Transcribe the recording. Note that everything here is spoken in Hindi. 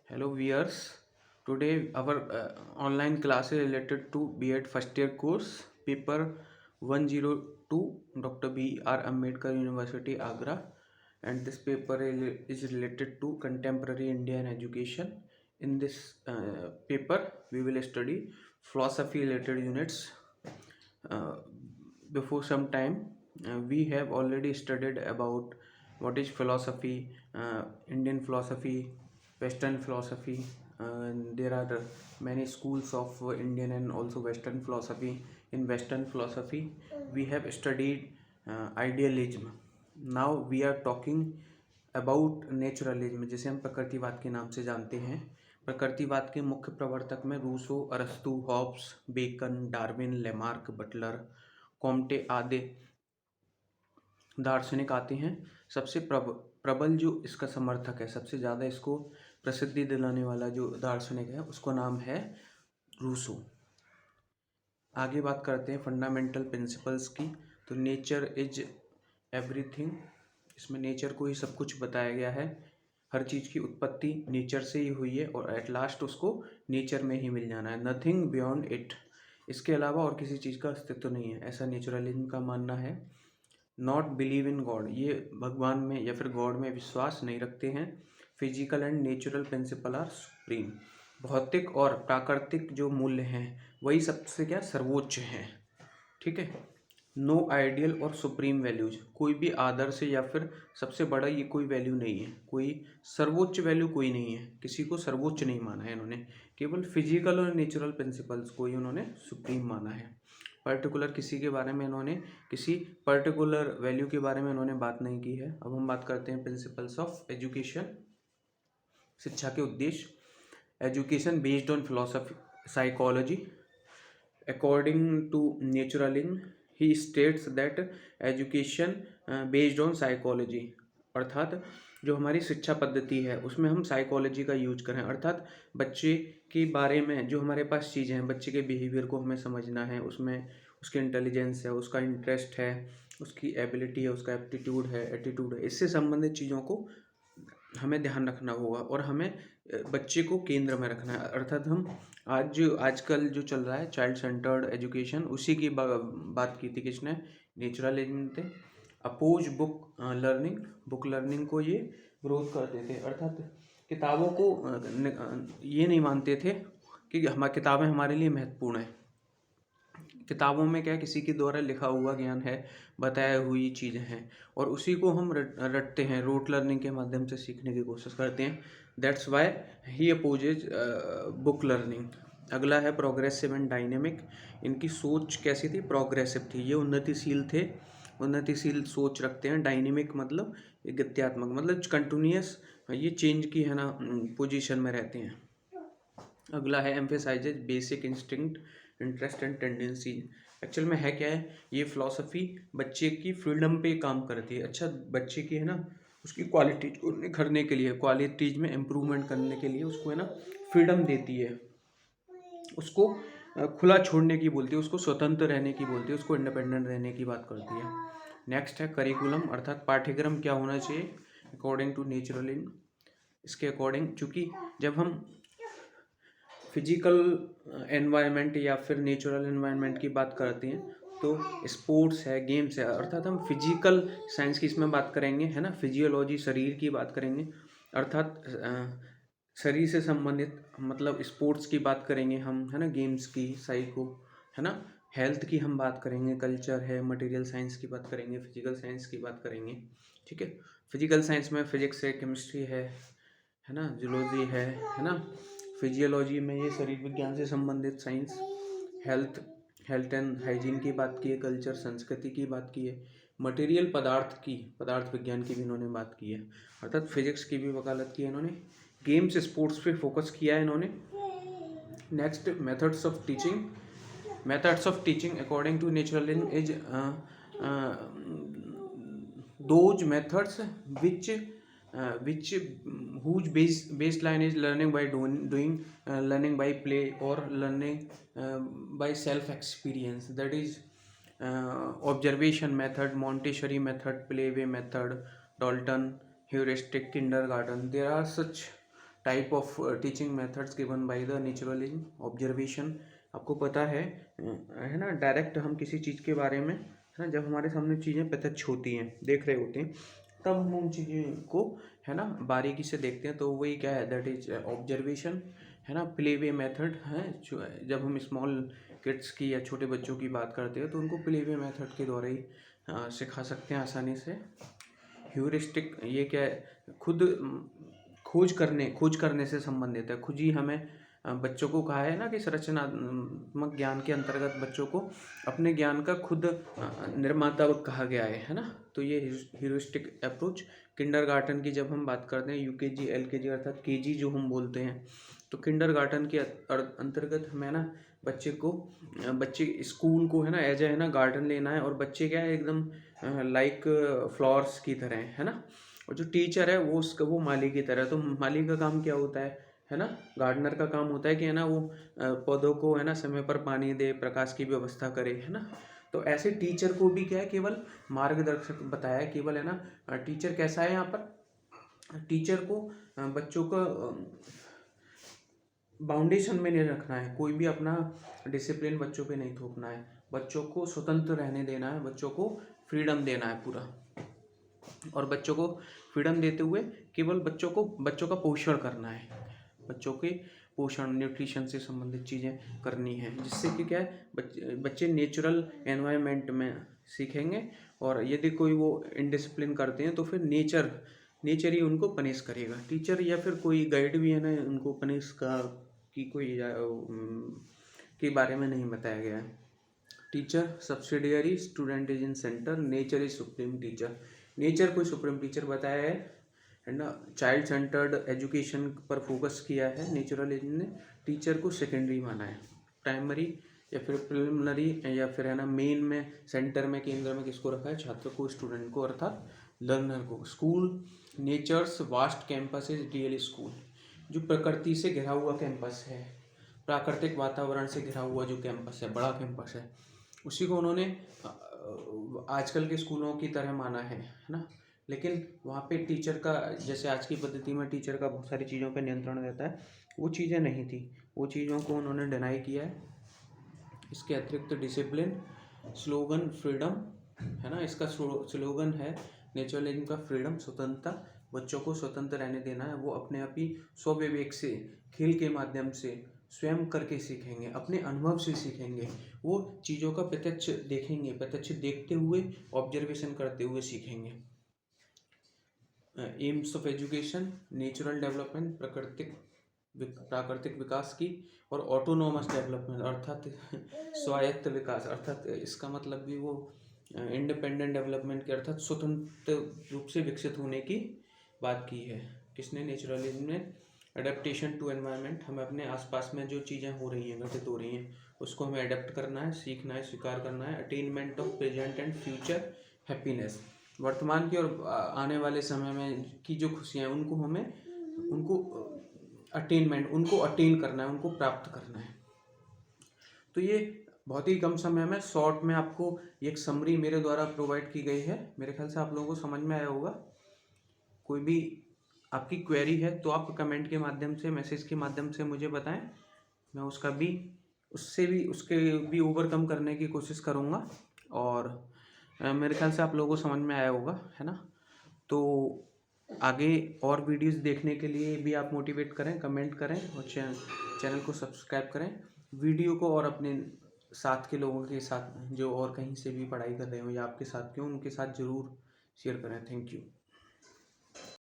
Hello viewers, today our online class is related to B.Ed first year course paper 102 Dr. B.R. Ambedkar University Agra, and this paper is related to contemporary Indian education. In this paper we will study philosophy related units. uh, Before some time we have already studied about what is philosophy, Indian philosophy, Western philosophy. And there are many schools of Indian and also Western philosophy. In Western philosophy we have studied idealism. Now we are talking about naturalism, जिसे हम प्रकृतिवाद के नाम से जानते हैं. प्रकृतिवाद के मुख्य प्रवर्तक में रूसो, अरस्तु, Hobbes, Bacon, Darwin, Lamarck, Butler, Comte आदि दार्शनिक आते हैं. सबसे प्रबल जो इसका समर्थक है, सबसे ज़्यादा इसको प्रसिद्धि दिलाने वाला जो दार्शनिक है उसका नाम है रूसो. आगे बात करते हैं फंडामेंटल प्रिंसिपल्स की. तो नेचर इज एवरीथिंग, इसमें नेचर को ही सब कुछ बताया गया है. हर चीज़ की उत्पत्ति नेचर से ही हुई है और एट लास्ट उसको नेचर में ही मिल जाना है. नथिंग बियॉन्ड इट, इसके अलावा और किसी चीज़ का अस्तित्व नहीं है, ऐसा नेचुरलिज्म का मानना है. नॉट बिलीव इन गॉड, ये भगवान में या फिर गॉड में विश्वास नहीं रखते हैं. Physical and natural principle are supreme, भौतिक और प्राकृतिक जो मूल्य हैं वही सबसे क्या सर्वोच्च हैं. ठीक है. नो आइडियल और सुप्रीम वैल्यूज, कोई भी आदर्श या फिर सबसे बड़ा ये कोई वैल्यू नहीं है, कोई सर्वोच्च वैल्यू कोई नहीं है, किसी को सर्वोच्च नहीं माना है इन्होंने. केवल फिजिकल और नेचुरल प्रिंसिपल्स को ही उन्होंने सुप्रीम माना है. पर्टिकुलर किसी के बारे में इन्होंने, किसी पर्टिकुलर वैल्यू के बारे में इन्होंने बात नहीं की है. अब हम बात करते हैं प्रिंसिपल्स ऑफ एजुकेशन, शिक्षा के उद्देश्य. Education based on philosophy psychology. According to naturalism he states that education based on psychology, अर्थात जो हमारी शिक्षा पद्धति है उसमें हम साइकोलॉजी का यूज करें, अर्थात बच्चे के बारे में जो हमारे पास चीज़ें हैं, बच्चे के बिहेवियर को हमें समझना है, उसमें उसकी इंटेलिजेंस है, उसका इंटरेस्ट है, उसकी एबिलिटी है, उसका एप्टीट्यूड है, एटीट्यूड है, इससे संबंधित चीज़ों को हमें ध्यान रखना होगा और हमें बच्चे को केंद्र में रखना है. अर्थात हम आजकल जो चल रहा है चाइल्ड सेंटर्ड एजुकेशन, उसी की बात की थी किसने, नेचुरलिज्म थे. अपोज बुक लर्निंग को ये विरोध करते थे, अर्थात किताबों को ये नहीं मानते थे कि किताबें हमारे लिए महत्वपूर्ण है. किताबों में क्या किसी के द्वारा लिखा हुआ ज्ञान है, बताया हुई चीज़ें हैं और उसी को हम रटते हैं, रोट लर्निंग के माध्यम से सीखने की कोशिश करते हैं. That's why he opposes book learning. अगला है प्रोग्रेसिव एंड डायनेमिक. इनकी सोच कैसी थी, प्रोग्रेसिव थी, ये उन्नतिशील थे, उन्नतिशील सोच रखते हैं. डायनेमिक मतलब गत्यात्मक, मतलब कंटिन्यूस, ये चेंज की है ना पोजीशन में रहते हैं. अगला है emphasises basic instinct, interest and tendency. Actual में है क्या है, ये फिलॉसफी बच्चे की फ्रीडम पे काम करती है. अच्छा, बच्चे की है ना उसकी क्वालिटीज को निखरने के लिए, क्वालिटीज में इम्प्रूवमेंट करने के लिए उसको है ना फ्रीडम देती है, उसको खुला छोड़ने की बोलती है, उसको स्वतंत्र रहने की बोलती है, उसको इंडिपेंडेंट रहने की बात करती है. नेक्स्ट है करिकुलम, अर्थात पाठ्यक्रम क्या होना चाहिए अकॉर्डिंग टू नेचुरलिज्म. इसके अकॉर्डिंग, चूँकि जब हम फिजिकल एनवायरनमेंट या फिर नेचुरल एनवायरनमेंट की बात करते हैं तो स्पोर्ट्स है, गेम्स है, अर्थात हम फिजिकल साइंस की इसमें बात करेंगे, है ना, फिजियोलॉजी शरीर की बात करेंगे, अर्थात शरीर से संबंधित, मतलब स्पोर्ट्स की बात करेंगे हम, है ना, गेम्स की, साइको, है ना, हेल्थ की हम बात करेंगे, कल्चर है, मटेरियल साइंस की बात करेंगे, फिजिकल साइंस की बात करेंगे. ठीक है. फिजिकल साइंस में फिजिक्स है, केमिस्ट्री है ना, जूलॉजी है ना. फिजियोलॉजी में ये शरीर विज्ञान से संबंधित साइंस. हेल्थ एंड हाइजीन की बात की है, कल्चर संस्कृति की बात की है, मटेरियल पदार्थ विज्ञान की भी इन्होंने बात की है, अर्थात फिजिक्स की भी वकालत की है इन्होंने. गेम्स स्पोर्ट्स पे फोकस किया है इन्होंने. Next methods of teaching according to naturalism is those methods which whose baseline is learning by doing, learning by play or learning by self experience. That is observation method, Montessori method, playway method, Dalton heuristic, kindergarten. There are such type of teaching methods given by the naturalism, observation. आपको पता है ना, डायरेक्ट हम किसी चीज़ के बारे में, है ना, जब हमारे सामने चीज़ें प्रत्यक्ष होती हैं, देख रहे होते हैं, तब हम उन चीज़ों को, है ना, बारीकी से देखते हैं। तो वही क्या है, दैट इज ऑब्जर्वेशन, है ना। प्ले वे मेथड है, जब हम स्मॉल किड्स की या छोटे बच्चों की बात करते हैं तो उनको प्ले वे मेथड के द्वारा ही सिखा सकते हैं आसानी से। ह्यूरिस्टिक, ये क्या है, खुद खोज करने से संबंधित है। खुद ही हमें बच्चों को कहा है ना कि संरचनात्मक ज्ञान के अंतर्गत बच्चों को अपने ज्ञान का खुद निर्माता कहा गया है ना। तो ये ह्यूरिस्टिक अप्रोच। किंडरगार्टन की जब हम बात करते हैं, यूकेजी एलकेजी अर्थात केजी जो हम बोलते हैं, तो किंडरगार्टन के अंतर्गत हमें ना बच्चे स्कूल को, है ना, एज ए, है ना, गार्डन लेना है। और बच्चे क्या है, एकदम लाइक फ्लावर्स की तरह, है ना। और जो टीचर है वो माली की तरह। तो माली का काम क्या होता है ना, गार्डनर का काम होता है कि, है ना, वो पौधों को, है ना, समय पर पानी दे, प्रकाश की व्यवस्था करे, है ना। तो ऐसे टीचर को भी क्या है, केवल मार्गदर्शक बताया है, केवल, है ना। टीचर कैसा है यहाँ पर, टीचर को बच्चों का बाउंडेशन में नहीं रखना है, कोई भी अपना डिसिप्लिन बच्चों पे नहीं थोपना है, बच्चों को स्वतंत्र रहने देना है, बच्चों को फ्रीडम देना है पूरा। और बच्चों को फ्रीडम देते हुए केवल बच्चों का पोषण करना है, बच्चों के पोषण, न्यूट्रिशन से संबंधित चीज़ें करनी है, जिससे कि क्या है, बच्चे नेचुरल एनवायरनमेंट में सीखेंगे। और यदि कोई वो इनडिसिप्लिन करते हैं तो फिर नेचर ही उनको पनिश करेगा। टीचर या फिर कोई गाइड भी, है ना, उनको पनिश की कोई के बारे में नहीं बताया गया है। Teacher subsidiary, student is in centre, nature is supreme teacher. Nature को सुप्रीम टीचर बताया है ना। चाइल्ड सेंटर्ड एजुकेशन पर फोकस किया है नेचुरलिज्म ने। टीचर को सेकेंडरी माना है, प्राइमरी या फिर प्रिलिमिनरी या फिर, है ना, मेन में, सेंटर में, केंद्र में किसको रखा है, छात्र को, स्टूडेंट को, अर्थात लर्नर को। School nature's vast campus is real school. जो प्रकृति से घिरा हुआ कैंपस है, प्राकृतिक वातावरण से घिरा हुआ जो कैंपस है, बड़ा कैंपस है, उसी को उन्होंने आजकल के स्कूलों की तरह माना है ना। लेकिन वहाँ पे टीचर का, जैसे आज की पद्धति में टीचर का बहुत सारी चीज़ों पे नियंत्रण रहता है, वो चीज़ें नहीं थी, वो चीज़ों को उन्होंने डिनाई किया है। इसके अतिरिक्त डिसिप्लिन, स्लोगन फ्रीडम, है ना, इसका स्लोगन है नेचुरलिज्म का फ्रीडम, स्वतंत्रता। बच्चों को स्वतंत्र रहने देना है, वो अपने आप ही स्वविवेक से, खेल के माध्यम से, स्वयं करके सीखेंगे, अपने अनुभव से सीखेंगे, वो चीज़ों का प्रत्यक्ष देखेंगे, प्रत्यक्ष देखते हुए, ऑब्जर्वेशन करते हुए सीखेंगे। AIIMS of education, natural development, प्राकृतिक विकास की, और ऑटोनोमस डेवलपमेंट अर्थात स्वायत्त विकास, अर्थात इसका मतलब भी वो इंडिपेंडेंट डेवलपमेंट के, अर्थात स्वतंत्र रूप से विकसित होने की बात की है। किसने, नेचुरलिज्म ने। अडेप्टेशन टू एनवायरनमेंट, हमें अपने आसपास में जो चीज़ें हो रही हैं, घटित हो रही हैं, उसको हमें अडेप्ट करना है, सीखना है, स्वीकार करना है। Attainment of present and future happiness, वर्तमान की और आने वाले समय में की जो खुशियाँ हैं, उनको अटेन करना है, उनको प्राप्त करना है। तो ये बहुत ही कम समय में, शॉर्ट में, आपको एक समरी मेरे द्वारा प्रोवाइड की गई है। मेरे ख्याल से आप लोगों को समझ में आया होगा। कोई भी आपकी क्वेरी है तो आप कमेंट के माध्यम से, मैसेज के माध्यम से मुझे बताएं, मैं उसके भी ओवरकम करने की कोशिश करूँगा। और मेरे ख्याल से आप लोगों को समझ में आया होगा, है ना। तो आगे और वीडियोस देखने के लिए भी आप मोटिवेट करें, कमेंट करें और चैनल को सब्सक्राइब करें। वीडियो को और अपने साथ के लोगों के साथ, जो और कहीं से भी पढ़ाई कर रहे हो या आपके साथ के हो, उनके साथ ज़रूर शेयर करें। Thank you.